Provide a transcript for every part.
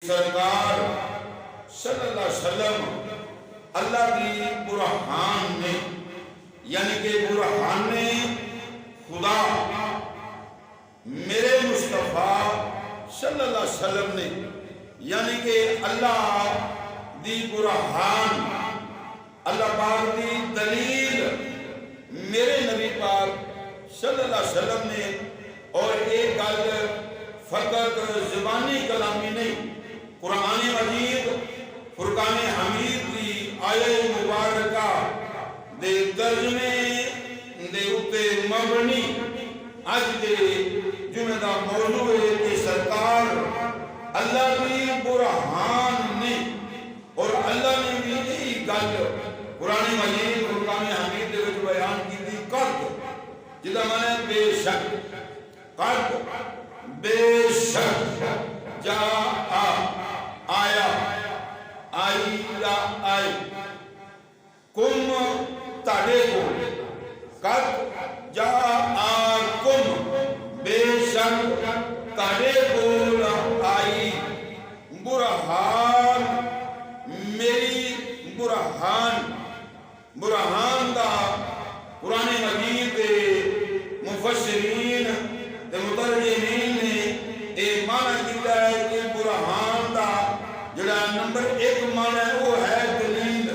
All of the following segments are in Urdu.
سرکار صلی اللہ علیہ وسلم اللہ کی برہان نے یعنی کہ برہان خدا میرے مصطفیٰ صلی اللہ علیہ وسلم نے یعنی کہ اللہ دی برہان اللہ پاک دی دلیل میرے نبی پاک صلی اللہ علیہ وسلم نے اور ایک گل فقط زبانی کلامی نہیں قرآن مجید فرقان حمید کی آیہ مبارکہ دے ترجمے دے اتے مبنی آج دے جمعہ دا موضوع ہے کہ سرکار اللہ کی برہان نے اور اللہ نے بھی یہی گل قرآن مجید فرقان حمید دے وچ بیان کی تھی قد جدا مانے بے شک قد بے شک جا آیا آئی یا آئی کم تاڑے کو قد جا آکم بے شک تاڑے کو آئی برہان میری برہان برہان دا قرآن مجید دے مفسرین دے مترجمین نے ایک معنی کیتا ہے کہ برہان دا جڑا نمبر ایک معنی ہے وہ ہے دلیل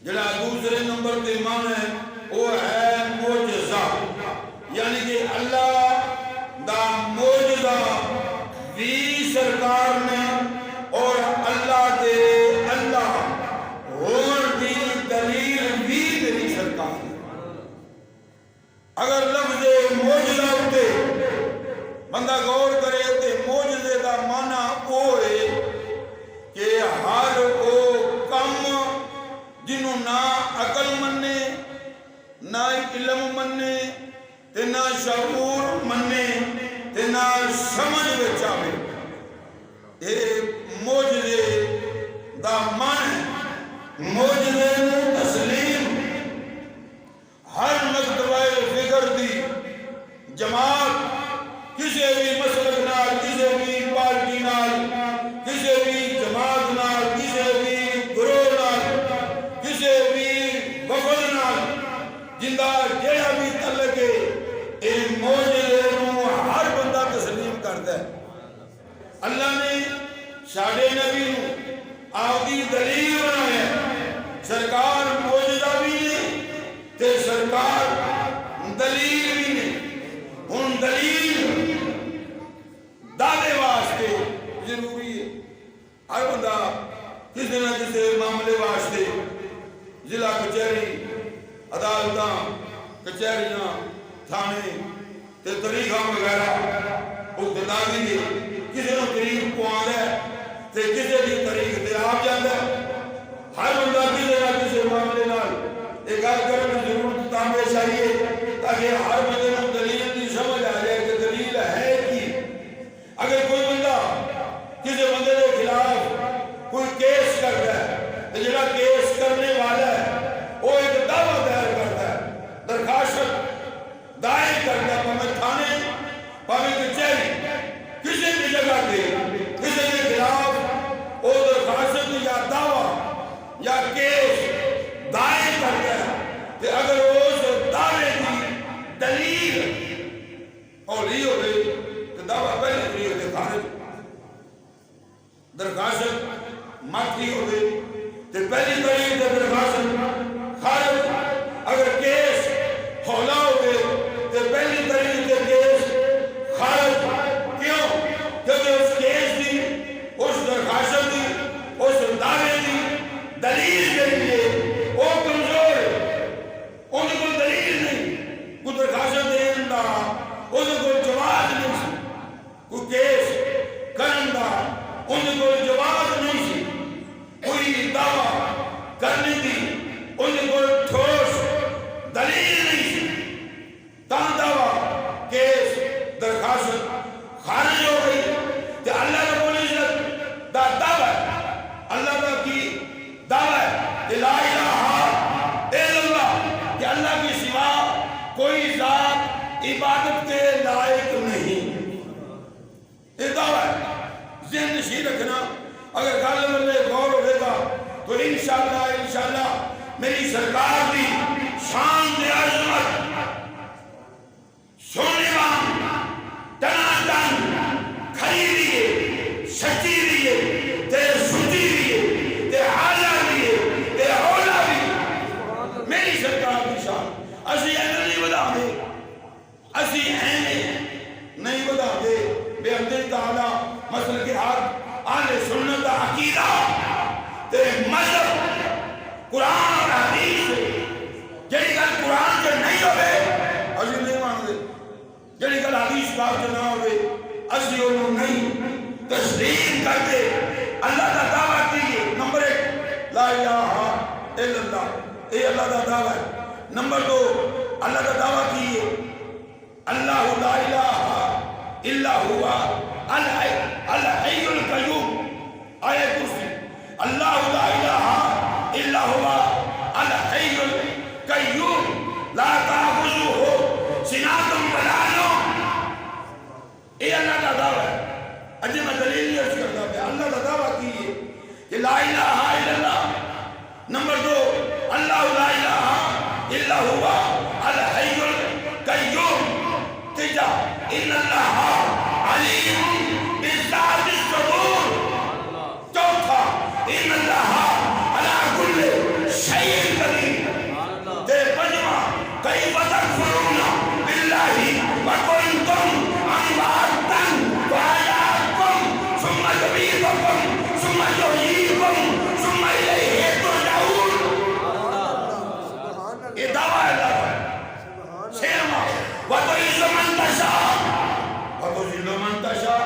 جڑا دوسرے نمبر تے معنی ہے وہ ہے معجزہ یعنی کہ اللہ دا معجزہ بھی سرکار نے اور اللہ دے اللہ ہون دی دلیل بھی میری سرکار نے اگر لفظ معجزہ ہوتے بندہ غور کرے تے معجزے دا معنی ہوئے کہ ہر او کم جنہوں نہ عقل مننے نہ علم مننے تے نہ شعور مننے تے نہ سمجھ وچ آوے اے معجزے دا معنی معجزے نو تسلیم ہر مکتبہ فکر دی جماعت کسی بھی مسلک نال کسی بھی پارٹی نال کسی بھی جماعت نال کسی بھی گروہ نال کسی بھی وفد نال جندہ جیڑا بھی تعلق ہے ان معجزے نو ہر بندہ تسلیم کرتا ہے اللہ نے ساڑھے نبی نو آدھی دلیل بنایا سرکار معجزہ بھی نہیں تے سرکار دلیل بھی نہیں ہن دلیل دعوے واسطے ضروری ہے ہر بندہ کسی نہ کسی معاملے واسطے ضلع کچہری عدالتاں کچہریاں تھانے تے طریقہ وغیرہ اقتداری ہے کسی نہ طریق کو آنا ہے تے کسی بھی طریق تے آپ جاندہ ہے ہر بندہ کسی نہ کسی معاملے نال ایک آج کرنے ضرورت تامیش آئیے تاکہ ہر بندے نو دلیل دی سمجھ آ جائے کہ دلیل ہے کی اگر کوئی بندہ کسی بندے کے خلاف کوئی کیس کرتا ہے تو جڑا کیس کرنے والا ہے وہ ایک دعویٰ دائر کرتا ہے درخواست دائر کرتا ہے پہمیں تھانے پہمیں کچہری کسی بھی جگہ دے کسی کے خلاف وہ درخواست یا دعویٰ یا کیس دائر کرتا ہے کہ اگر اس دعوے کی دلیل اولی ہوئے تو دعویٰ پہلے ہوئی ہوئے خارج درخواست ماتی ہوئے تو پہلی دلیل درخواست خارج اگر کیس ہولا ہوئے تو پہلی دلیل کے کیس خارج کیوں؟ کیونکہ اس کیس دی اس درخواست دی اس دعوے دی دلیل کے لیے وہ کمزور ہے ان کو دلیل نہیں کوئی درخواست دین دا ان کو جواز نہیں سی کوئی کیس کرن دا ان کو جواز نہیں سی کوئی دعویٰ کرنے دی ان کو ٹھوس دلیل نہیں سی تاں دعویٰ کیس درخواست خارج ہو گئی کہ اللہ رب العزت دا دعویٰ اللہ دا کی دعویٰ لا الہ الا اللہ کہ اللہ کی سوا کوئی ذات عبادت کے لائق نہیں یہ دعویٰ ہے نشی رکھنا اگر گل میں غور ہوئے گا تو انشاءاللہ میری سرکار دی شان دے عظمت سونے وان ٹنا ٹن کھری دیئے سچی دیئے تے سچی دیئے تے حالا دیئے تے اولا دیئے میری سرکار دی شان اسی اینڈ نہیں بدا دے اسی اینڈ نہیں بدا دے بے اندر تعالیٰ مسئلہ کے حق آل سنت عقیدہ تے مذہب قرآن اور حدیث جڑی گل قرآن سے نہیں ہوئے اسی نہیں مانگے جڑی گل حدیث پاک سے نہ ہوئے اسی انہوں نہیں تسلیم کرتے اللہ کا دعویٰ کیے نمبر 1 لا الہ الا اللہ اے اللہ کا دعویٰ ہے نمبر 2 اللہ کا دعویٰ کیے اللہ لا الہ الا ہوا الحی القیوم آیت کرسی اللہ لا الہ الا ہوا الحی القیوم لا تأخذہ سنۃ ولا نوم اے اللہ کا دعویٰ ہے اجے میں دلیل یہ کرتا ہے اللہ کا دعویٰ کیے کہ لا الہ الا اللہ نمبر 2 اللہ لا الہ الا ہوا الحی القیوم تیجا ان اللہ علیم بذات الصدور چوتھا ان اللہ علی کل شیء قدیر تے پنجواں کیف تکفرون باللہ وکنتم امواتا فاحیاکم ثم یمیتکم ثم یحییکم ثم الیہ ترجعون یہ دعویٰ ہے چھواں وَتُعِزُّ مَن تَشَاءُ وَتُذِلُّ مَن تَشَاءُ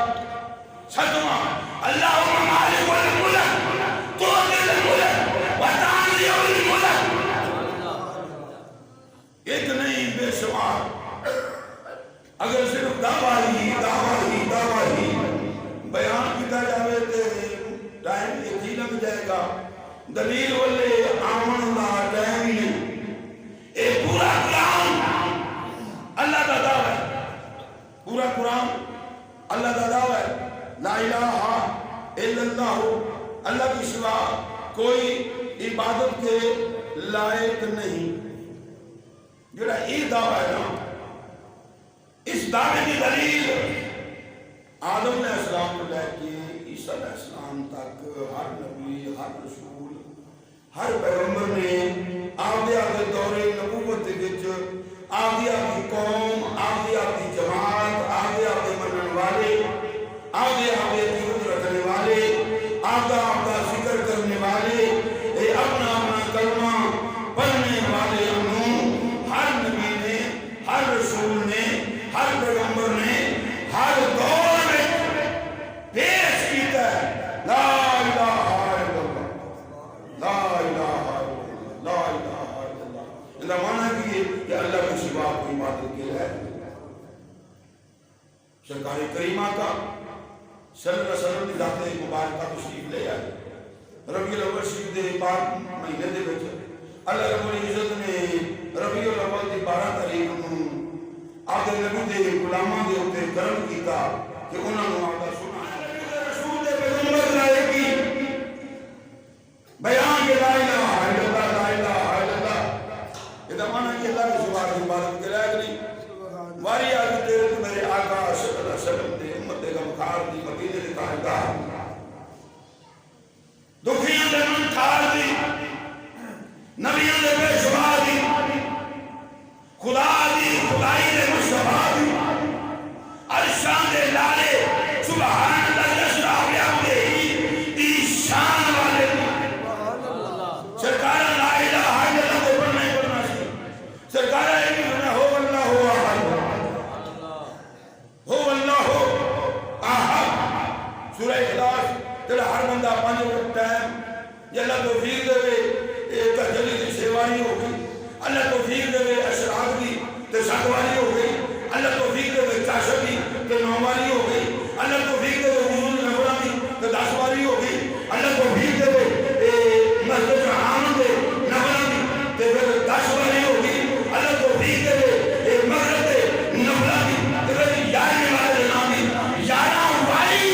سَتواں اللہم مالک الملک تؤتی الملک وتنزع الملک ایک نہیں بے شمار اگر صرف دعویٰ ہی بیان کیتا جاوے تے ٹائم ایک ہی لگ جائے گا دلیل والے آمن دا ٹائم نہیں اے پورا قرآن اللہ کا دعویٰ ہے پورا قرآن اللہ کا دعویٰ ہے لا الہ الا اللہ اللہ کی سوا کوئی عبادت کے لائق نہیں جڑا یہ دعویٰ ہے نا اس دعوے کی دلیل آدم علیہ السلام کو لے کے عیسیٰ علیہ السلام تک ہر نبی ہر رسول ہر پیغمبر نے آگے دور نبوت وچ آگے قوم آگے جماعت آگے منن والے آگے عقیدت رکھنے والے آگے ذکر کرنے والے اپنا کلمہ پڑھنے والے ہر نبی نے ہر رسول نے ہر پیغمبر نے ہر دور میں پیش کیتا ہے لا الہ الا اللہ لا الہ الا اللہ لا الہ الا اللہ اندہ معنی بھی کہ اللہ کے سوا کوئی عبادت کے ہے سرکار کریمہ کا صلی اللہ علیہ وسلم کی ذات مبارکہ تشریف لے آئے ربیع الاول شریف دے پاک مہینے دے وچ اللہ رب العزت نے ربیع الاول دی 12 تاریخ نوں آدھے نبی دے غلاماں دے اوتے کرم کیتا کہ انہاں نوں آدھا سنا رسول دے پیغمبر لائے کی بیان کے لا الہ الا اللہ لا الہ الا اللہ یہ معنی کہ اللہ کے سوا عبادت کے لائق نہیں واری آگے تیرے تو میرے آقا صلی اللہ علیہ وسلم دے امت غمخار دی مدینے دے تاجدار دکھیاں دے من کھار دی نبیاں دے بے شبہ دی خدا دی خدائی دے مصطفیٰ دی عرشان دے لالے سبحان اللہ یسرا بیامدے ہی دی شان والے سرکار لا الہ الا اللہ کو پڑھنا ہی پڑھنا سی سرکار ایک بنا ہو اللہ ہو آہد ہو اللہ ہو آہد سورہ اخلاص تیرا ہر بندہ 5 وقت ٹائم یہ اللہ توفیق دے تجلی کی سیوانی ہو گئی اللہ توفیق دے اشراق کی تشاکوانی ہو گئی اللہ توفیق دے چاشر کی نومانی ہو گئی اللہ توفیق دے حضور نبرہ کی 10 واری ہو گئی اللہ توفیق دے مسجد عام دے نبرہ کی 10 واری ہو گئی اللہ توفیق دے مغرب دے نبرہ کی 11 والے نامی 11 واری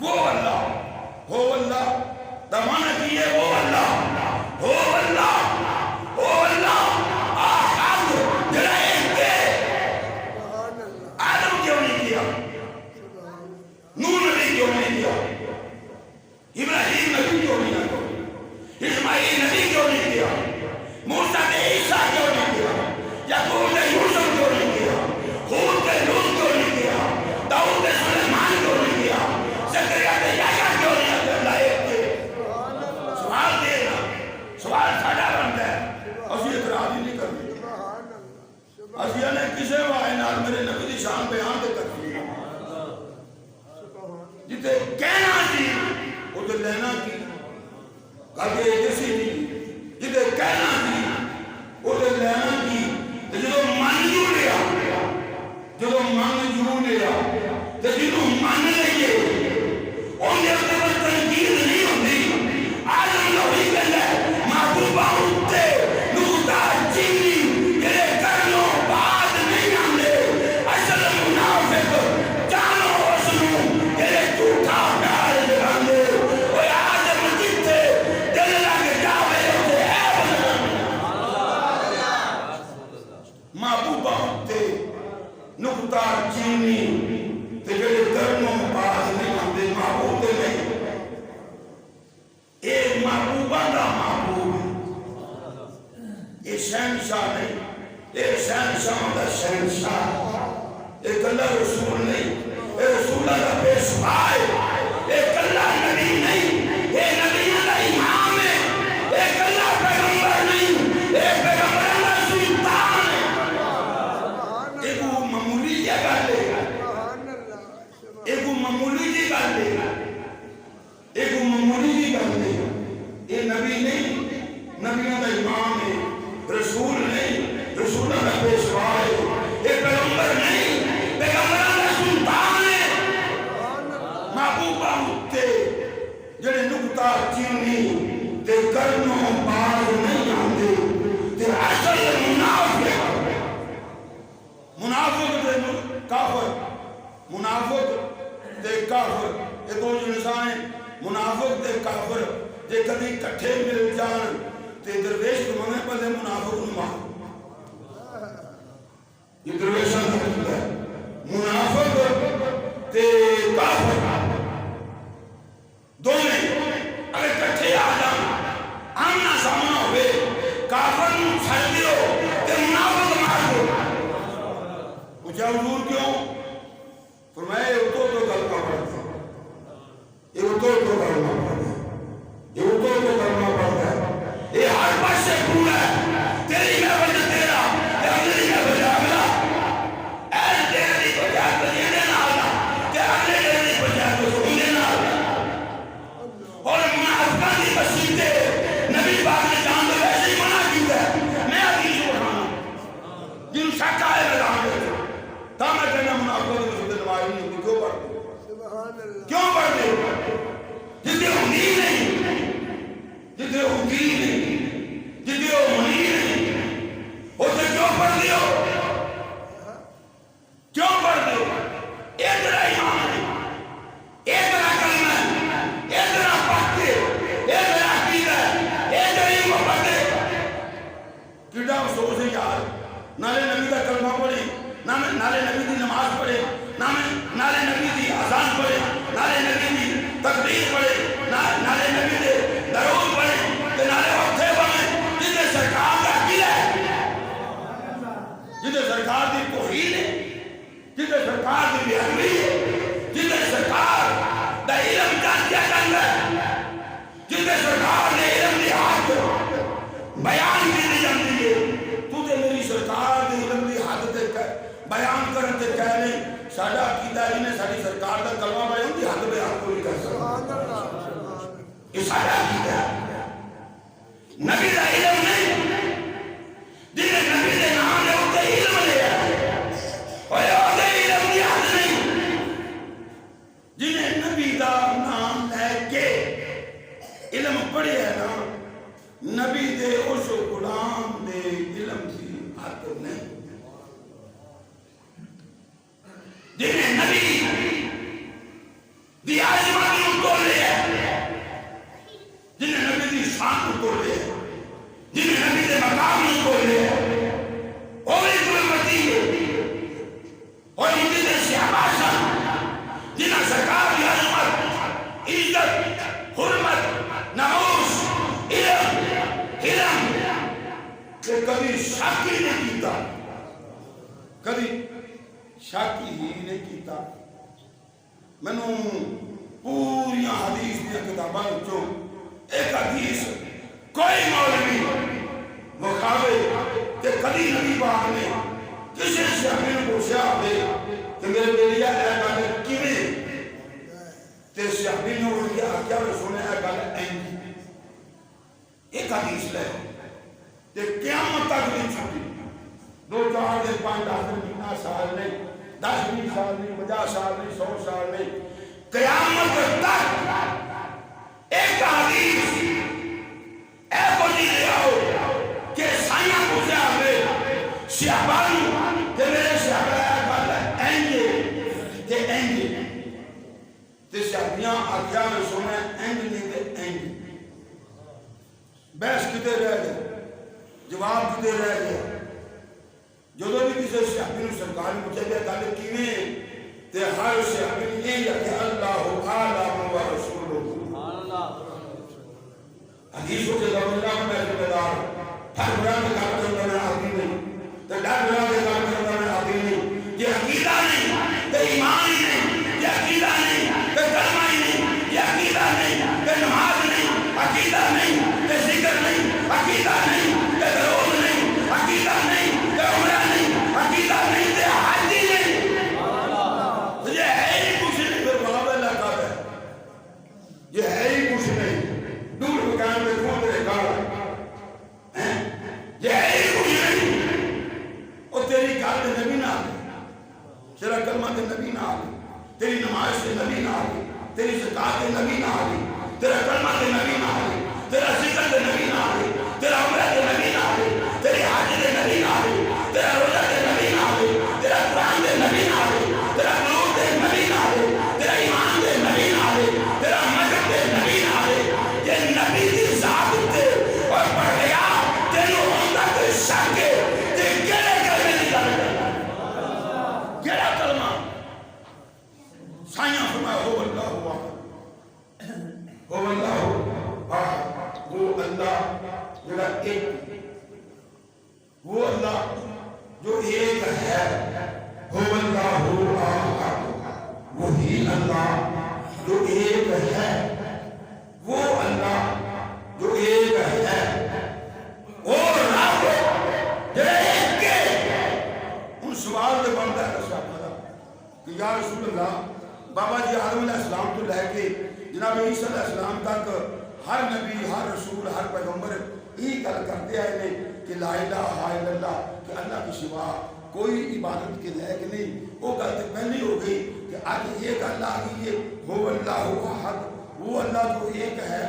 وہ اللہ ہو اللہ دمانہ کیے وہ اللہ ہو اللہ ہو اللہ آخر جڑا ایک دے آدم کیوں نہیں کیا نور نبی کیوں نہیں کیا ابراہیم نبی کیوں نہیں کیا اسماعیل نبی کیوں نہیں کیا موسیٰ نے عیسیٰ کیوں نہیں کیا یعقوب نے یوسف کیوں نہیں کیا ہود نے لوط کیوں نہیں کیا داؤد نے سلیمان کیوں نہیں کیا زکریا نے یحییٰ کیوں نہیں کیا اللہ ایک دے سوال دینا سوال ساڑا بنتا ہے اسی اعتراض ہی نہیں کرنی اسی نے کسے وائے نال میرے نبی دی شان بیان دے تک جتے کہنا سی وہ تو لینا کی کہتے کسی نہیں جتے کہنا سی وہ تو لینا کی جدو من جو لیا جدو من جو لیا جدو من لئیے ان کے اپنے پر تنقید نہیں ہوتی آدم لوہی کہتا ہے محبوبہ ہوتے نکتا چینی میرے کرنوں بات نہیں آنے اصل منافق جانو حسنوں میرے جھوٹا پیار جگانے وہ آدم جیتے دل لگے جاوے ہوتے ہے محبوبہ ہوتے نکتا چینی میرے کرنوں بات نہیں آنے محبوب نہیں ایک محبوبہ دا محبوب یہ شہنشاہ نہیں ایک شہنشاہ دا شہنشاہ ایک اللہ رسول نہیں ایک رسول اللہ پیشوا ہے ایک اللہ نبی نہیں ایک نبی اللہ امام ہے ایک اللہ پیغمبر نہیں ایک پیغمبر اللہ سلطان ہے ایک وہ معمولی جگہ لے ایک وہ معمولی جگہ لے ایک وہ معمولی جگہ لے یہ نبی نہیں نبیوں کا امام ہے رسول نہیں رسولوں کا پیشوا ہے یہ پیغمبر نہیں پیغمبروں کا سلطان ہے محبوبہ ہوتے جڑے نکتا چینی تے کرنوں باز نہیں آندے تے اصل منافق منافق تے کافر منافق تے کافر یہ دو انسان ہیں منافق تے کافر جے کدی کٹھے مل جان تے درویش کو مانے پہلے منافق نماں یہ درویشان ہوتا ہے منافق تے کافر دونے اگر کٹھے آدم آمنا سامنا ہوئے کافر نو چھڑ دیو تے منافق مار دو مجھے حضور کیوں فرمائے یہ تو کلمہ پڑھتا یہ تو کلمہ پڑھتا یہ تو کلمہ پڑھتا ہے یہ ہر پاس سے پورا ہے تیری میں وجہ تیرا تے اگلی میں وجہ اگلا اے تیری وجہ تیرے دینا آگا تے اگلے تیری وجہ تو سمجھے نہ آگا اور منافقان دی مسیحتے نبی پاک نے جان دے ویسے ہی منع کیتا ہے میں ابھی سبحانہ جن شکا ہے بدان دے تا میں کہنا منافقان دی مسیحتے نوائی نہیں کیوں پڑھتے کیوں پڑھتے جدے ہوندی نہیں جدے ہوندی نہیں جدے ہوندی نہیں اسے کیوں پڑھ دیو کیوں پڑھ دیو ادھر ایمان ہے ادھر کلمہ ہے ادھر پاک ہے ادھر عقیدہ ہے ادھر ہی محبت ہے کیڑا افسوس ہے یار نالے نبی کا کلمہ پڑھے نالے نبی دی نماز پڑھے نالے نبی دی اذان پڑھے نالے نبی دی تکبیر پڑھے نالے نبی دے درود پڑھے تے نالے ہتھے بنے جدے سرکار دا عقیدہ ہے جدے سرکار دی توحید ہے جدے سرکار دی بے ادبی ہے جدے سرکار دا علم جانچیا کرنا ہے جدے سرکار نے علم دی حد بیان کی جاندی ہے تو تے میری سرکار دی علم دی حد تے بیان کرن تے کہہ نہیں ساڈا عقیدہ ہی نے ساری سرکار دا کلمہ بیان دی حد بیان کوئی کر سکتا یہ ساڈا عقیدہ نبی دا علم نہیں جنہیں نبی دے نام نے ہوتے علم لیا اور ہوتے علم دی حد نہیں جنہیں نبی دا نام لے کے علم پڑھے ہے نا نبی دے اس غلام دے علم دی حد نہیں جنہیں نبی دی عظمت کبھی شک ہی نہیں کیتا، کبھی شک ہی نہیں کیتا۔ مینوں پوریا حدیث دیا کتاباں وچوں ایک حدیث کوئی مولوی مخاوے کہ کبھی نبی پاک نے کسی صحابی نوں پوچھا ہوئے کہ میرے بیلیا اے گل کیویں، تے صحابی نے وہ کیا رسول اے گل اینج، ایک حدیث لے تے قیامت تک نہیں چھٹی، 2-4 دن 5-10 دن مہینہ سال نہیں، 10-20 سال نہیں، 50 سال نہیں، 100 سال نہیں، قیامت تک ایک حدیث اے کو نہیں لیا ہو کہ سائیاں پوچھا ہوئے صحابہ کہ میرے صحابہ اے گل اینج تے اینج، تے صحابیاں آکھیا میں سنے اینج نہیں تے اینج، بحث کتے رہ گئے، جواب کتے رہ گئے۔ جدو بھی کسی صحابی نے سرکار نے پوچھا گیا گل کیویں، تے ہر صحابی نے یہ کہ اللہ اعلم و رسولہ، حدیثوں کے اللہ میں ذمہ دار، ہر برا کے کام کرنے میں آتی نہیں، تے ڈر برا کے کام کرنے میں آتی نہیں، یہ عقیدہ نہیں تے ایمان ہی نہیں، یہ عقیدہ نہیں تے کلمہ ہی نہیں، یہ عقیدہ نہیں تے نماز نہیں، عقیدہ نہیں تے ذکر نہیں، عقیدہ نہیں تے درود نہیں، عقیدہ نہیں تے عمرہ نہیں، عقیدہ نہیں تے حج ہی نہیں، یہ ہے ہی کچھ نہیں، پھر وہاں پہ لگا ہے، یہ ہے ہی کچھ نہیں، دور مکان میں کھول رہے گا، یہ ہے ہی کچھ نہیں، اور تیری گل نبی نہ آگے، تیرا کلمہ تے نبی نہ آگے، تیری نماز تے نبی نہ آگے، تیری زکاة تے نبی نہ آگے، تیرا کلمہ تے نبی نہ آگے، تیرا ذکر تے نبی نہ آگے، تیرا عمرہ تے نبی نہ آگے، تیری حج تے نبی نہ آگے، تیرا روزہ تے نبی نہ آگے، تیرا قرآن تے نبی نہ آگے، تیرا قلوب تے نبی نہ آگے، تیرا ایمان تے نبی نہ آگے، تیرا مذہب تے نبی نہ آگے، یہ نبی دی ذات تے اور پڑھ گیا تینوں ہوندہ کوئی شک ہے تے کیڑے کلمے دی گل کرنا، کیڑا کلمہ؟ سائیاں فرمایا ہو اللہ احد، ہو اللہ احد، وہ اللہ جڑا ایک، وہ اللہ جو ایک ہے، ہو اللہ احد، وہی اللہ جو ایک ہے، وہ اللہ جو ایک ہے، اور رب جڑا ایک کے، ان سوال دے بنتا ہے صاحب کہ یا رسول اللہ، بابا جی آدم علیہ السلام تو لے کے جناب عیسیٰ علیہ السلام تک ہر نبی، ہر رسول، ہر پیغمبر یہی گل کرتے آئے نے کہ لا الہ الا اللہ، کہ اللہ کی سوا کوئی عبادت کے لائق نہیں، وہ گل تو پہلی ہو گئی کہ آج یہ گل آ گئی ہے ہو اللہ احد، وہ اللہ جو ایک ہے،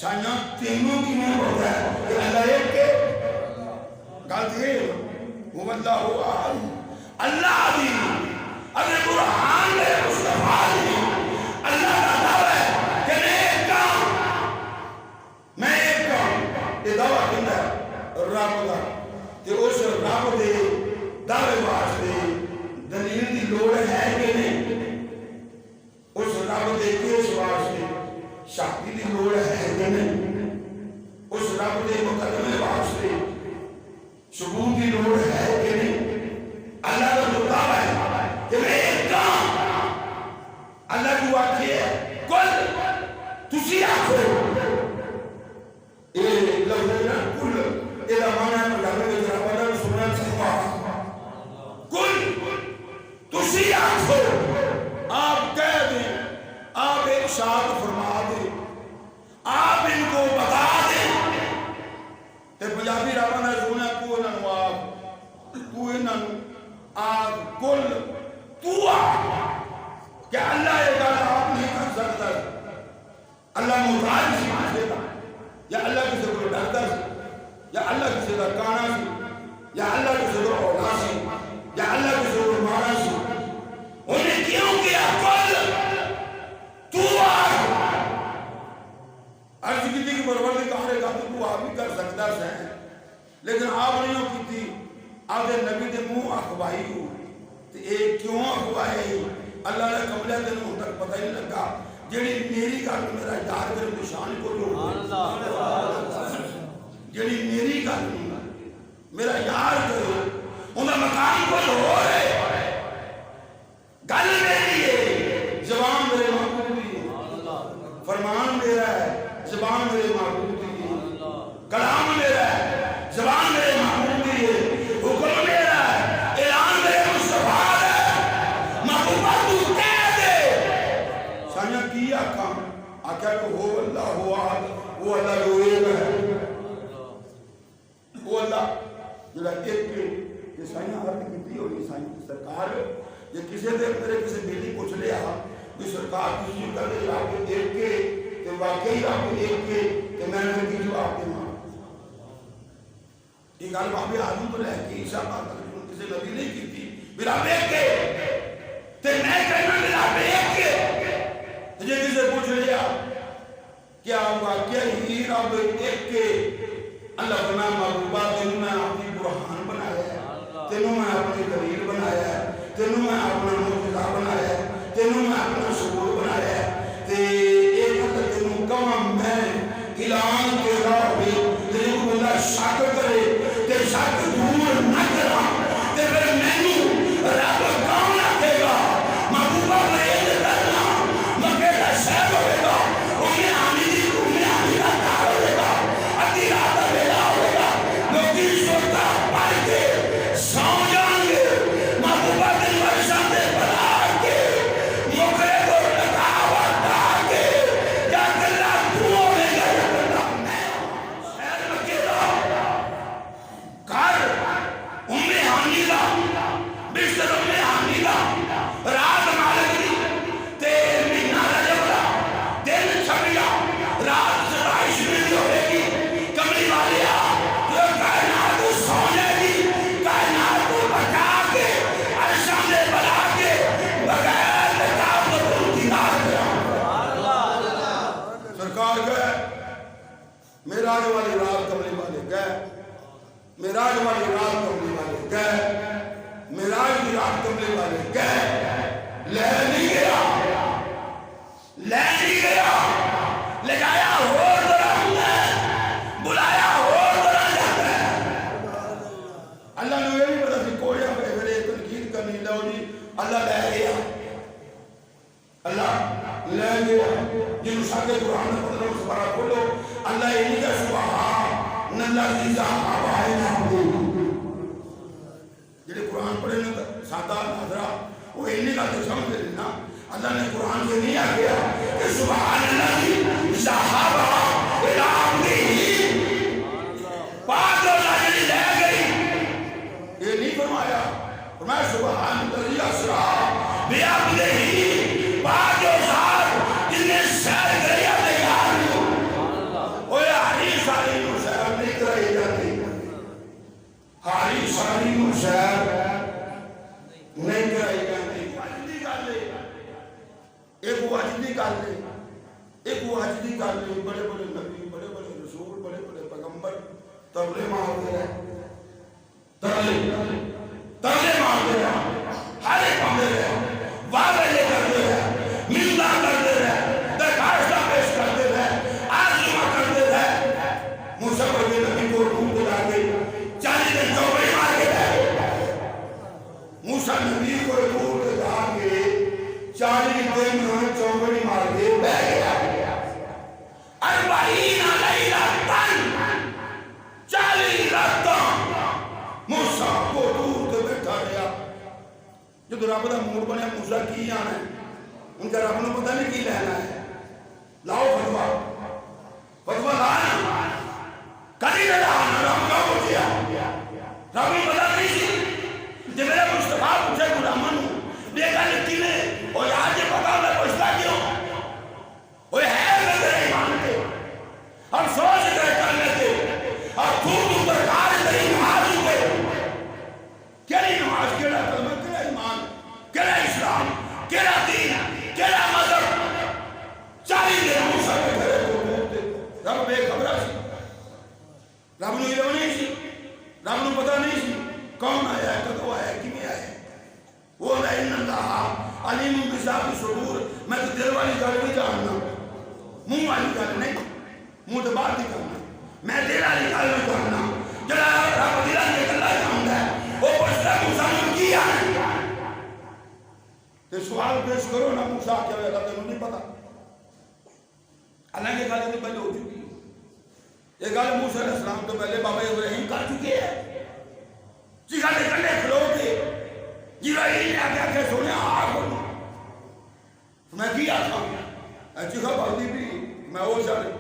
سائیاں تینوں کی میں ہوتا ہے کہ اللہ ایک کے گل تھے ہو اللہ احد، اللہ بھی اگر قرآن میں مصطفیٰ نہیں، اللہ کا دعویٰ ہے کہ میں ایک کام، یہ دعویٰ کہتا ہے رب کا، کہ اس رب دے دعوے واسطے دلیل دی لوڑ ہے کہ نہیں، اس رب دے کیس واسطے شکتی دی لوڑ ہے کہ نہیں، اس رب دے مقدمے واسطے ثبوت کی لوڑ ہے کہ نہیں، اللہ کا جو دعویٰ ہے کہ میں ایک کام، اللہ جو آتی ہے کل تسی آخو، اے لفظ نا کل، اے مانا ہے مجھے میں جرا بنا سننا چاہتا کل تسی آخو، آپ کہہ دیں، آپ ایک شاد فرما دیں، آپ ان کو بتا دیں، تے پنجابی رابطہ سننا کو انہوں آپ، تو انہوں آپ کل تو کہ اللہ یہ گل آپ نہیں کر سکتا، اللہ محتاج سی مانگے گا، یا اللہ کسی کو ڈرتا سی، یا اللہ کسی کا کانا سی، یا اللہ کسی کو اولا سی، یا اللہ کسی کو مارا سی، انہیں کیوں کیا کل تو عرض کی تھی کہ پروردگار کا تو آپ بھی کر سکتا ہے، لیکن آپ نہیں کی تھی، آپ دے نبی دے منہ اخوائی ہو، تو ایک کیوں اخوائی، اللہ نے قبلہ دن ہوں تک پتہ ہی لگا، جیڑی میری گل میرا یار کر نشان کو جو جیڑی میری گل میرا یار کرو انہاں مقام کو ہو رہے گل میری ہے زبان میرے محبوب کی فرمان میرا ہے زبان میرے محبوب کی کلام میرا ہے زبان میرے محبوب کی حکم میرا ہے اعلان میرے مصطفیٰ ہے محبوبہ تو کہہ دے سانیہ کی آکھاں آکھا کہ ہو اللہ ہو آہد وہ اللہ جو ایک ہے وہ اللہ جلہ ایک کے سائنہ عرض کیتی ہوئی سائنہ سرکار یہ کسی دے میرے کسی بیٹی پوچھ لیا کہ سرکار کسی کر دے آپ کے ایک کے کہ واقعی آپ کے ایک کے کہ میں نے کی جو آپ کے ماں یہ گال بابی آدم تو رہ کہ عیسیٰ پاک کسی نبی نہیں کی تھی میرا ایک کے تے میں کہنا میرا ایک کے تجھے کسی پوچھ لیا کیا واقعی ہی رب ایک کے اللہ فرمایا محبوبہ تینوں میں اپنی برہان بنایا ہے تینوں میں اپنی دلیل بنایا ہے تینوں میں اپنا معجزہ بنایا ہے تینوں میں اپنا ثبوت بنایا ہے تے ایک وقت تینوں کم میں اعلان کے راہ ہوئی تینوں کو اللہ شک کرے تے شک دور نہ کرا تے پھر مینوں رب کون رکھے گا محبوبہ بریل کرنا مکیلا شہر ہوئے گا انہیں آنی دی انہیں آنی کا کار ہوئے گا ادھی رات ویلا ہوئے گا لوگی سوتا پڑھ کے سو جان گے محبوبہ دن ورشاں دے بلا کے مکرے کو لگا وٹا کے یا کلا تو ہوئے گا یا کلا میں شہر مکیلا گھر انہیں آنی دا بشتر انہیں آنی دا رات مالک دی تے مہینہ رجبلا دن چھبیا رات ستائش ملی ہوئے گی کملی والیا جو کائنات سونے گی کائنات کو بچا کے عرشاں دے بلا کے بغیر لکاب کو دیدار کرا سرکار گئے میراج والی رات کملی والے گئے میراج والی رات کملی والے گئے میراج کی رات کملی والے گئے لے نہیں گیا لے جایا ہو طرح ہمیں بلایا ہو طرح جاتا ہے اللہ نے یہ بھی پتا سی کوڑیا پہ پھرے تنقید کرنی لو جی اللہ لے گیا اللہ لے گیا جنہوں شاکر قرآن نے پتہ اس بارہ کھولو اللہ یہ نہیں کہا سبحان اللہ عزیزہ آبائے نام جنہیں قرآن پڑھے نا سادہ ناظرہ وہ یہ نہیں کہا تو سمجھ لے نا اللہ نے قرآن سے نہیں آگیا کہ سبحان اللہ صحابہ الام دی پاک اللہ جنہی لے گئی یہ نہیں فرمایا فرمایا سبحان اللہ اسرا بے عبدہ ہی پاک ذات جن نے سیر کریا تیار اوہ ہری ساری نو سیر نہیں کرائی جاتی ہاری ساری نو سیر نہیں کرائی جاتی ایک وہ حجدی کر لے ایک وہ حجدی کر لے بڑے بڑے نبی بڑے بڑے رسول بڑے بڑے پیغمبر ترلے مارتے رہے ترلے مارتے رہے ہر ایک پاندے رہے وعدے لے کرتے رہے ملنا کرتے رہے درخواستہ پیش کرتے رہے آرزوہ کرتے رہے موسیٰ کے نبی کو ڈھونڈ دلا کے 40 دن چوبڑی مار کے رہے موسیٰ نبی کو ڈھونڈ دلا کے 40 دن چوبڑی مار کے بہ گیا 40 لیلۃ 40 راتاں موسیٰ کو دور کے بیٹھا گیا جو رب دا موڈ بنے موسیٰ کی آنا ہے ان کا رب نے پتہ نہیں کی لینا ہے لاؤ فتوہ لانا کدی نہ لانا رب کا ہو گیا رب نے پتہ نہیں سی جب میرے مصطفیٰ پوچھے غلاموں بے گا لکھی نے اور یہاں جب پتا میں پوچھتا کیوں وہ ہے میں تیرے ایمان کے ہم سوچ کر لیتے اور تو درکار تیری نماز کے کیڑی نماز کیڑا کلمہ کیڑا ایمان کیڑا اسلام کیڑا دین کیڑا مذہب 40 دن موسیٰ کے گھرے کو بولتے رب بے خبرہ سی رب نے علم نہیں سی رب نے پتہ نہیں سی کون آیا ہے کدو آیا ہے کیوں آیا ہے وہ لئن اللہ علیم بذات الصدور میں تو دل والی گل نہیں جاننا منہ والی گل نہیں منہ تو بات نہیں کرنا میں دل والی گل نہیں کرنا جڑا رب دل سوال پیش کرو نا موسیٰ کیا ہوئے اللہ تینوں نہیں پتا اللہ نے کہا کہ پہلے ہو چکی ہے یہ گل موسیٰ علیہ السلام تو پہلے بابا ابراہیم کر چکے ہیں جی گھر کلے کھلو کے جبرائیل نے آگے آگے سونے آگ ہونا میں کیا تھا ایسی خواہ بھائی بھی میں ہو جانے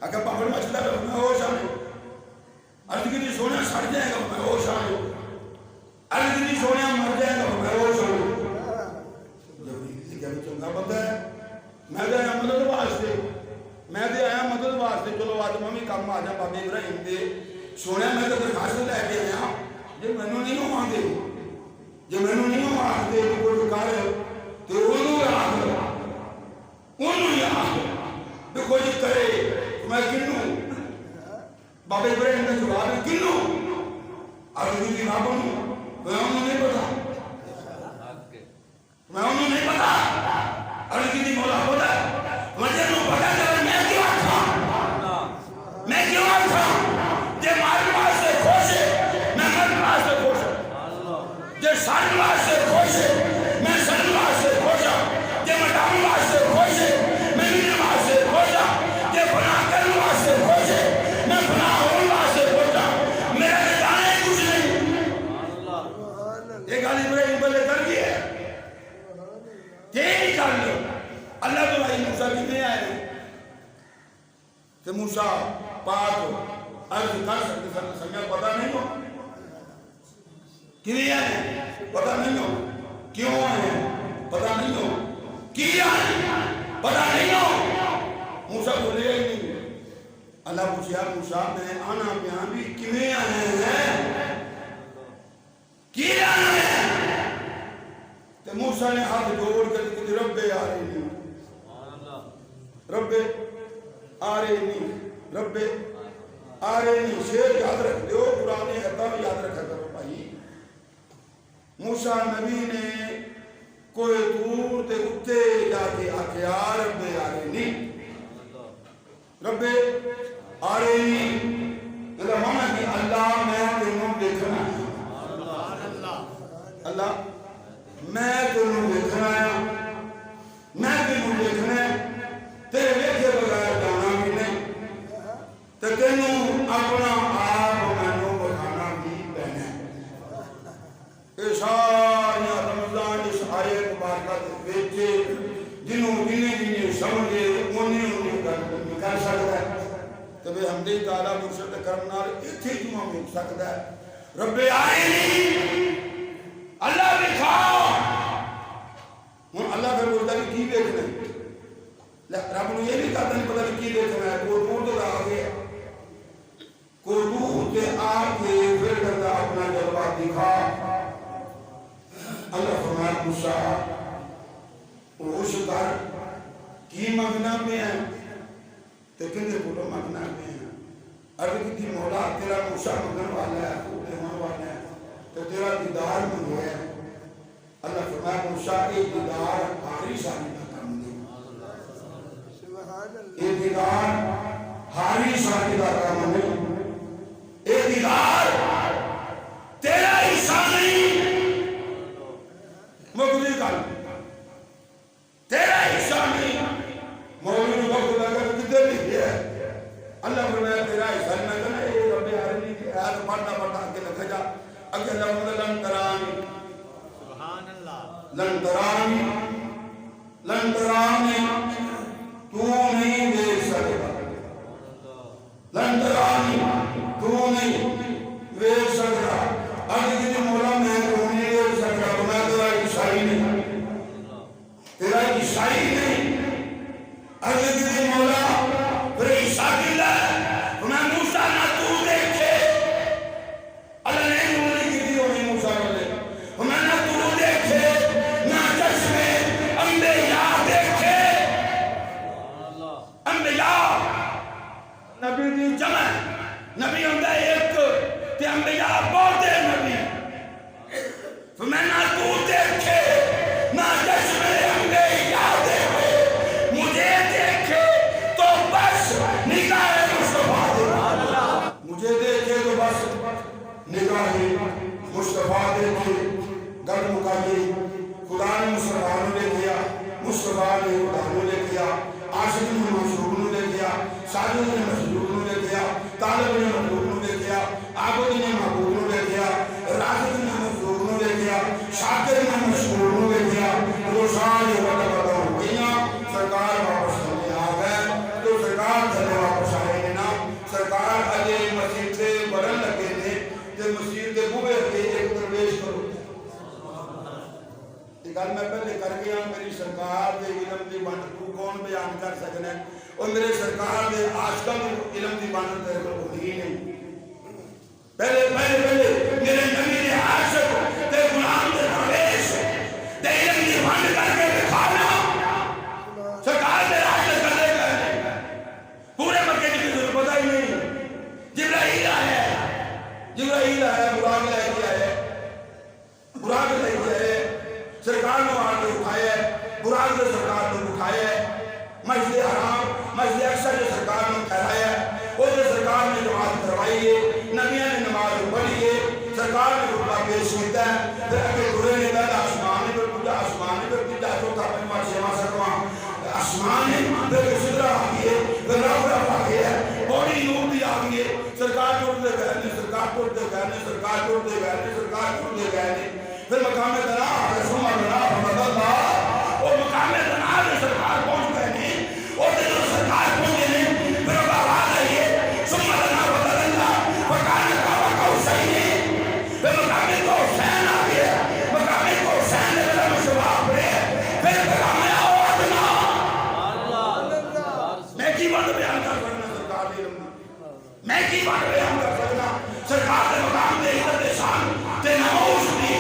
اگر پاپڑ مچھتا ہے میں ہو جانے عرض کی سونے سڑ جائے گا میں ہو جانے عرض کی سونے مر جائے گا میں ہو جانے کیا بھی چنگا بندہ ہے میں دے آیا مدد واسطے چلو آج ممی کام آ جا بابے ابراہیم دے سونے میں تو درخواست لے کے آیا جب میں نے نہیں ہوں آگے جب میں نے نہیں ہوں آگے تو کوئی کار تو انہوں ہی آگے تو کوئی کرے میں کنوں بابے ابراہیم نے جواب ہے کنوں آگے کی بابا ہوں میں انہوں نہیں پتا میں انہوں نہیں پتا آگے کی مولا پتا مجھے انہوں پتا کہ میں کیوں آتا میں کیوں آتا جب مارن واسطے خوش ہے میں مرن واسطے خوش ہے جب سارن واسطے خوش ہے میں سارن واسطے خوش ہے جب مٹاؤن واسطے خوش ہے میں ملن واسطے خوش ہے جب گناہ کرن واسطے خوش ہے میں گناہ ہون واسطے خوش ہے میرا جانے کچھ نہیں یہ گالی ابراہیم بلے کر گئی ہے تیری کر لو اللہ تو بھائی موسیٰ کتنے آئے ہیں کہ موسیٰ پاک عرض کر سکتے سر سنگل پتہ نہیں ہو کتنے آئے ہیں پتہ نہیں ہو کیوں آئے ہیں پتہ نہیں ہو کی آئے ہیں پتہ نہیں ہو موسیٰ بولے ہی نہیں اللہ پوچھا موسیٰ میں آنا بیان بھی کیویں آئے ہیں کی آئے ہیں تو موسیٰ نے ہاتھ جوڑ کر کہ رب آرینی رب آرینی رب آرینی شیر یاد رکھ دیو قرآن حتم یاد رکھا کرو بھائی موسیٰ نبی نے کوئی دور تے اتے جا کے آکے رب آرینی رب آرینی اللہ مانا کہ اللہ میں تنوں دیکھنا اللہ میں تنوں دیکھنا ہے میں تنوں دیکھنا ہے تیرے دیکھے بغیر جانا بھی نہیں تو تینوں اپنا آپ مینوں بکھانا بھی پہنے یہ ساری رمضان اس آیت مبارکہ بیچے جنہیں سمجھے انہیں کر سکتا ہے تو بے حمدی تعالیٰ مرشد کرم نال اتھے جمعہ مل سکتا ہے رب آئینی اللہ دکھاؤ اللہ پھر بولتا ہے کی دیکھنا ہے رب نے یہ بھی کہتا نہیں پتا نہیں کی دیکھنا ہے کوئی دور تو آ گیا کوئی دور سے آ کے پھر کرتا اپنا جلوہ دکھا اللہ فرمایا موسیٰ روش کر کی مغنا میں ہے تو کہتے بولو مغنا میں ہے عرض کی تھی مولا تیرا موسیٰ مغن والا ہے تو دیوان والا ہے تو تیرا دیدار میں ہے اللہ فرمایا موسیٰ ایک دیدار آخری سانی کا کام نہیں ایک دیدار ہاری سانی کا کام نہیں ایک دیدار تیرا حصہ نہیں مقدی کر تیرا حصہ نہیں مولوی وقت لگا کدھر لکھے ہے اللہ فرمایا تیرا حصہ نہیں کہنا اے رب عالمین کی آیت پڑھنا پڑھنا آگے لکھا جا اگر اللہ لن ترانی سبحان اللہ لن ترانی تو نہیں دیکھ سکتا لن ترانی تو نہیں دیکھ سکتا اگر کسی مولا میں تو نہیں دیکھ سکتا تو میں تیرا عیسائی نہیں تیرا عیسائی نہیں اگر کسی مولا پھر عیسیٰ کلا ہے تو میں موسیٰ نہ تو دیکھے اللہ نے نوری کی دی ہوئی موسیٰ والے تو میں نہ تو دیکھے نہ چشمے انبیاء دیکھے انبیاء نبی دی جمع نبی ہوندہ ایک کہ انبیاء بہتے نبی تو میں نہ تو دیکھے نہ چشمے انبیاء دیکھے مجھے دیکھے تو بس نگاہ مصطفیٰ دیکھے مجھے دیکھے تو بس نگاہ مصطفیٰ دیکھے گرد مکائی خدا نے مسلمانوں نے ساجد نے مسجود نو دیکھیا، طالب نے مطلوب نو دیکھیا، عابد نے معبود نو دیکھیا، رازق نے مفروض نو دیکھیا، شاکر نے مشکور نو دیکھیا، روشان یہ وقت بتا ہو گئیاں، سرکار واپس کرنے آ گئے، تو سرکار تھلے واپس آئے ہیں نا، سرکار اجے مسیح سے بڑھن لگے نے، تے مسیح دے بوئے کے ایک پرویش کرو۔ گل میں پہلے کر گیا، میری سرکار دے علم دی بانٹ تو کون بیان کر سکنے، اور میرے سرکار دے آج کل علم دی بانٹ تیرے کو ہوتی ہی نہیں۔ پہلے میرے نبی نے عاشق تے غلام دے پرویش تے علم دی بانٹ کر کے دکھانا، سرکار دے عاشق کر لے گئے، پورے مکے کی کسی کو پتہ ہی نہیں۔ جبرائیل آیا براق لے کے آئے، براق لے کے آئے، سرکار نے وہاں کو اٹھایا ہے، براق نے سرکار نے اٹھایا ہے، مسجد حرام مسجد اقصی جو سرکار نے ٹھہرایا ہے، وہ جو سرکار نے جماعت کروائی ہے، نبیوں نے نماز پڑھی ہے، سرکار نے خطبہ پیش کیتا ہے، پھر اگے گرے نے پہلا آسمان پر پوجا، آسمان پر پوجا، چوتھا پنجواں چھواں ستواں آسمان ہے، پھر سدرا آ گئی ہے، پھر رب آ گیا ہے، بڑی نور دی آ گئی ہے، سرکار ٹوٹتے گئے نے، سرکار ٹوٹتے گئے نے، سرکار ٹوٹتے گئے نے، سرکار ٹوٹتے گئے نے، پھر مقام دنا رسول اللہ محمد اللہ اور مقام دنا میں سرکار پہنچ گئے نے، اور دنوں سرکار پہنچے نے، پھر اب آواز آئی ہے ثم دنا بدل اللہ فکان کعبہ کا حسین، پھر مقام کو حسین آ گیا، مقام کو حسین نے بلا مشروع پڑے، پھر مقام آواز دنا میں کی بات بیان کر سکنا سرکار دی علم میں کی بات بیان کر سکنا سرکار دے مقام دے عزت شان تے نموز دی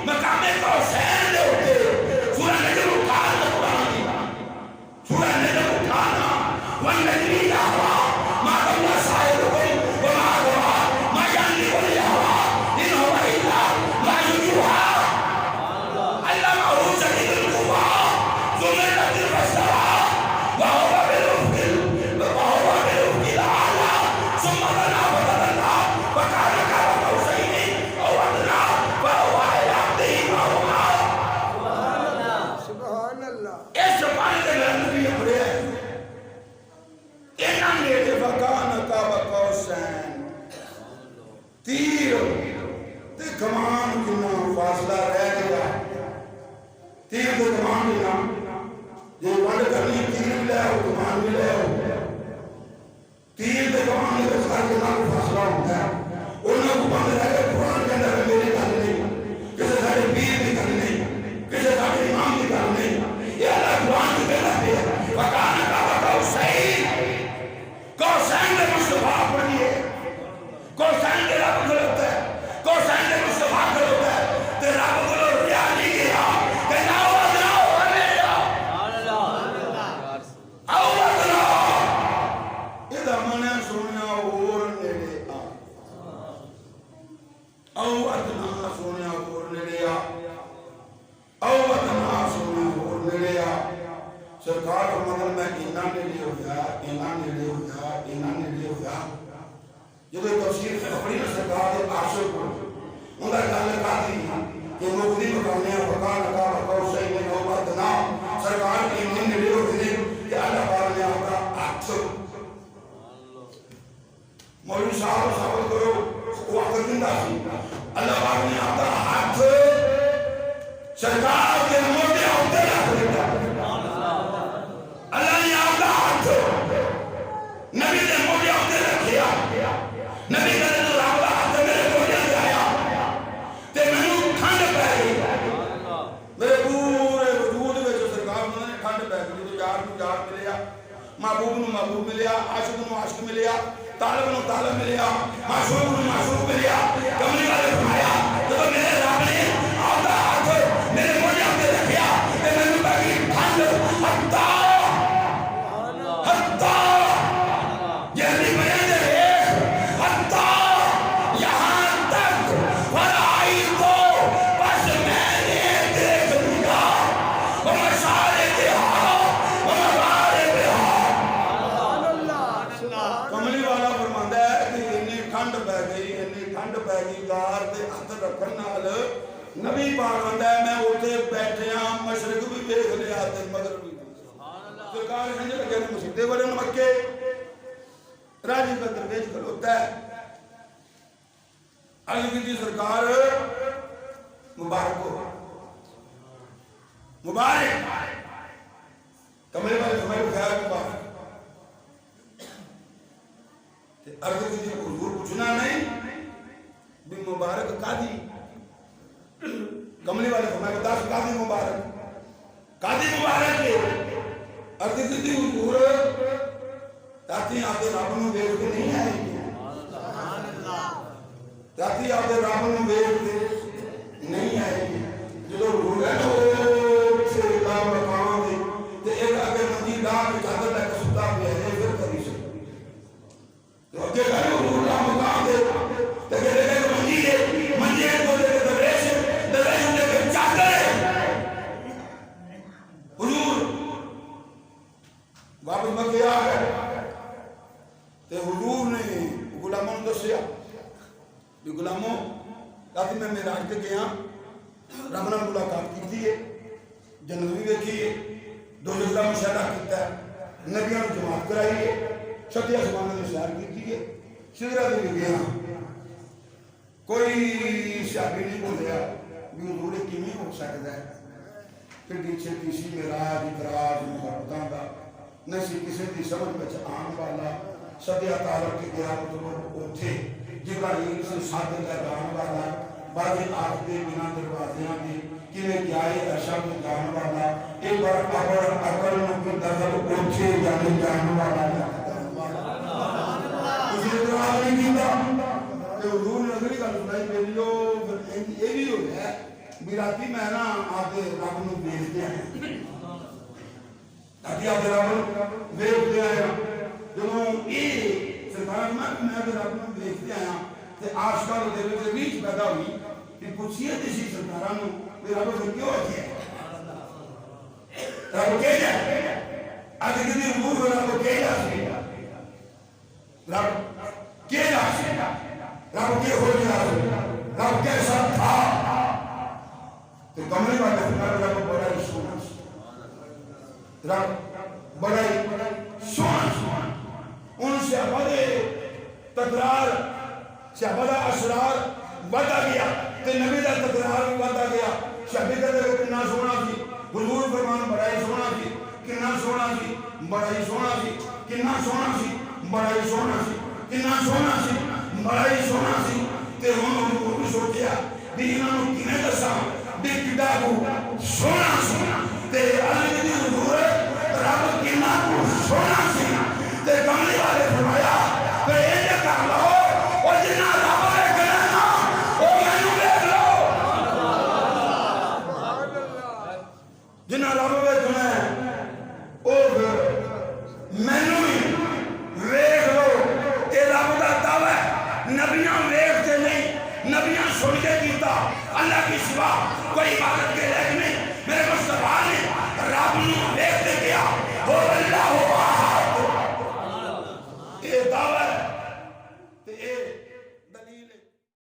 مقام کو حسین دے ہوتے سورہ نجم اٹھانا قرآن دی سورہ نجم اٹھانا والنجمی دعوا ما دلہ صاحبکم وما دعوا ما جانلی ولی ہوا ان ہوا اللہ ما یجوہا اللہ معروض شدید القوہ ذمرت البصرہ وہو بالرفق وہو بالرفق العالی ثم دنا بدل اللہ وکان کعبہ حسین او ادنا وہو سبحان اللہ اس زبان کے لئے نبی پڑھے انہاں نے فکان کعبہ حسین تیر تے کمان کنا فاصلہ رہ گیا تیر تے کمان کنا یہ بڑھ کرنی تیر لے ہو کمان بھی لے ہو تیر تے کمان کے ساتھ کنا فاصلہ ہوتا ہے انہوں کو بند رہ گئے قرآن کے اندر میری گل نہیں کسی سارے پیر کی گل نہیں کسی سارے امام کی گل نہیں یہ اللہ قرآن کی گل ہے وکان کعبہ حسین کو حسین دے مصطفیٰ پڑھئے کو حسین دے رب کھلوتا ہے کو حسین دے مصطفیٰ کھلوتا ہے تے رب کھلو ریا نہیں گیا کہ نہ وزنا ہو میرا او وزنا ادھا منہ سنیا اور نیڑے آ او ادنا سنیا اور نیڑے آ او ادنا سنیا اور نیڑے آ سرکار کو مدل میں انہاں نیڑے ہو گیا انہاں نیڑے ہو گیا انہاں نیڑے ہو گیا جب تفسیر سے اپنی سرکار دے عاشق کو انہاں گل کہتی کہ مقدی مقامنے وکان کعبہ حسین او ادنا سرکار کی انہاں نیڑے ہو گئے کہ اللہ پاک نے آپ کا ہاتھ مولوی صاحب ثابت کرو وہ آخر زندہ سی اللہ پاک نے آپ کا ہاتھ سرکار کے موٹے ہوتے رکھ دیتا اللہ نے آپ کا ہاتھ نبی نے موٹے ہوتے رکھیا نبی نے تو آپ کا ہاتھ میرے موٹے سے آیا تے میں نے ٹھنڈ پہ گئی میرے پورے وجود میں جو سرکار نے ٹھنڈ پہ گئی تو یار کو یار ملیا محبوب نو محبوب ملیا عاشق نو عاشق ملیا طالب نو طالب ملیا معشوق نو معشوق ملیا کملی والے فرمایا جب میرے رب نے آپ کا ہاتھ میرے موٹے ہوتے رکھیا تے میں نے باقی ٹھنڈ حتی جہلی بیان دے حتی یہاں تک فرائی کو بس میں نے دیکھ لیا ومشارے دہا ومبارے دہا کملی والا فرماندہ ہے کہ انہیں ٹھنڈ پہ گئی گار دے ہاتھ رکھن نال نبی پاک آندا ہے میں اوتھے بیٹھیا مشرق بھی دیکھ لیا تے مغرب بھی سرکار ہنج لگے مسجد بڑے مکے راجی کا درویش کھلوتا ہے، علی کی سرکار مبارک ہو، مبارک کمرے والے سمجھ خیر مبارک عرض کی حضور پوچھنا نہیں بھی مبارک قاضی، کمرے والے سمجھ دس قاضی مبارک، قاضی مبارک ہے عرض کی حضور تاتی آپ دے رب نو ویکھ کے نہیں آئے گی، تاتی آپ دے رب نو ویکھ کے نہیں آئے گی، جدو حضور ہے نا سے اللہ مقام دے تے ایک اگر مندی ڈاہ کے چادر لے کے ستا پہ ہے پھر کری سے تو اگے کرے حضور اللہ مقام دے تے کہ لے کے مندی دے مندی کو لے کے درویش لے کے چادر حضور واپس مکے آ گئے تے حضور نے غلاموں نے دسیا بھی غلاموں رات میں معراج تے گیا رب نال ملاقات کی ہے، جنت بھی دیکھی ہے، دوزخ دا مشاہدہ کیتا ہے، نبیوں نے جماعت کرائی ہے، چھٹے آسمان نے سیر کی ہے، سدرہ بھی گیا، کوئی صحابی نہیں بولیا بھی حضور کیویں ہو سکتا ہے، پھر پیچھے تیسری معراج اعتراض محبتاں دا نہ سی کسی دی سمجھ وچ آن والا، سدیا تعالی کے گیا مطلب اوتھے جبرائیل سے صادق لگان والا، بعض آپ کے بنا دروازیاں دی کیویں جائے عرشہ میں جان والا، ایک بار عقل کی دخل اوچھے جان والا کسی اعتراض نہیں کیتا کہ حضور نے اگلی گل سنائی میریو یہ بھی ہو ہے بھی راتی میں نا آپ رب نو ویکھدے ہیں، راتی آپ رب ویکھدے ہیں، جدوں یہ سرکار میں رب نو ویکھدے آیا تے عاشقاں دے دل وچ ریچ پیدا ہوئی کہ پوچھیے تے سی سرکاراں نو کہ رب نے کیوں کیا رب کہیا اج دی حضور رب کہیا سی رب کہیا سی رب کے ہو گیا رب کیسا تھا تے کمرے والے فرمایا رب بڑا ہی سونا رب بڑا ہی سونا ان سے بڑے تکرار صحابہ اسرار بڑھتا گیا تے نبی دا تکرار بھی بڑھتا گیا، صحابی کہتے ہیں کتنا سونا سی، حضور فرمان بڑا ہی سونا سی، کتنا سونا سی، بڑا ہی سونا سی، کتنا سونا سی، بڑا ہی سونا سی، کتنا سونا سی، بڑا ہی سونا سی، تے انہوں نے بھی سوچیا بھی انہوں نے کنے دسا بھی کتا کو سونا سی، تے علی دی حضور رب کنا کو سونا سی، تے کملی والے فرمایا کہ ایجا کر لو اور جنہ رب نے کہنا وہ میں دیکھ لو، جنہ رب نے کہنا وہ میں ویکھ لو، کہ رب دا دعویٰ ہے نبیاں ویکھتے نہیں، نبیاں سن کے کیتا، اللہ کی سوا کوئی عبادت کے